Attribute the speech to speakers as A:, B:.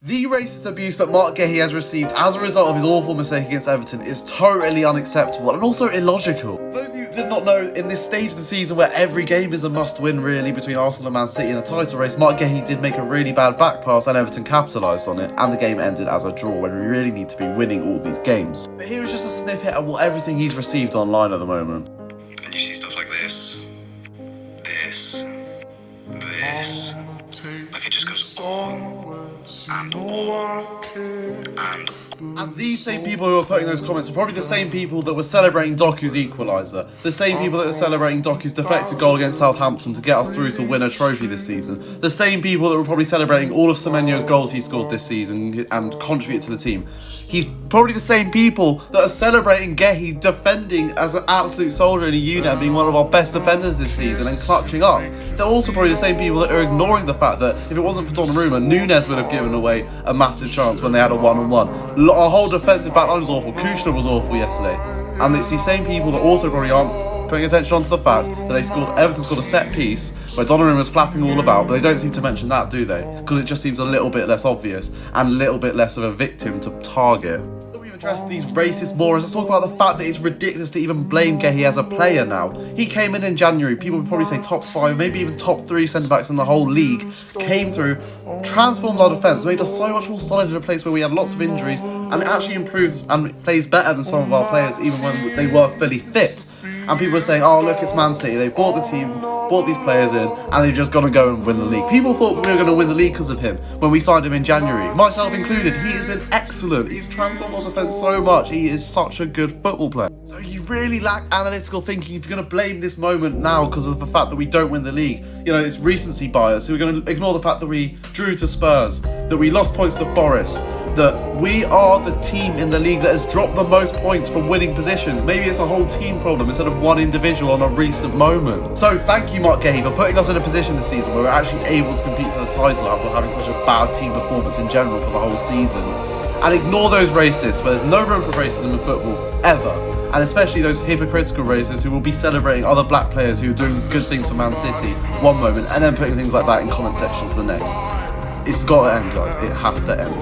A: The racist abuse that Mark Guehi has received as a result of his awful mistake against Everton is totally unacceptable and also illogical. For those of you who did not know, in this stage of the season where every game is a must-win really between Arsenal and Man City in the title race, Mark Guehi did make a really bad back pass and Everton capitalised on it, and the game ended as a draw when we really need to be winning all these games. But here is just a snippet of everything he's received online at the moment.
B: And you see stuff like this, like it just goes on and on and on.
A: And these same people who are putting those comments are probably the same people that were celebrating Doku's equaliser. The same people that were celebrating Doku's deflected goal against Southampton to get us through to win a trophy this season. The same people that were probably celebrating all of Semenyo's goals he scored this season and contributed to the team. He's probably the same people that are celebrating Guehi defending as an absolute soldier in a unit and being one of our best defenders this season and clutching up. They're also probably the same people that are ignoring the fact that if it wasn't for Donnarumma, Núñez would have given away a massive chance when they had a one-on-one. Our whole defensive backline was awful. Kushner was awful yesterday. And it's these same people that also probably aren't putting attention onto the fact that Everton scored a set piece where Donnarumma was flapping all about, but they don't seem to mention that, do they? Because it just seems a little bit less obvious and a little bit less of a victim to target. We've addressed these racist morons. Let's talk about the fact that it's ridiculous to even blame Guehi as a player now. He came in January, people would probably say top 5, maybe even top 3 centre-backs in the whole league, came through, transformed our defence, made us so much more solid in a place where we had lots of injuries, and it actually improves and plays better than some of our players even when they were fully fit. And people are saying, oh look, it's Man City, they bought the team, bought these players in, and they've just got to go and win the league. People thought we were going to win the league because of him when we signed him in January, myself included. He has been excellent. He's transformed our defence so much. He is such a good football player. So you really lack analytical thinking if you're going to blame this moment now because of the fact that we don't win the league. You know, it's recency bias. So we're going to ignore the fact that we drew to Spurs, that we lost points to Forest, that we are the team in the league that has dropped the most points from winning positions. Maybe it's a whole team problem instead of one individual on a recent moment. So thank you, Mark Guehi, for putting us in a position this season where we're actually able to compete for the title after having such a bad team performance in general for the whole season. And ignore those racists, where there's no room for racism in football, ever. And especially those hypocritical racists who will be celebrating other black players who are doing good things for Man City one moment and then putting things like that in comment sections the next. It's got to end, guys. It has to end.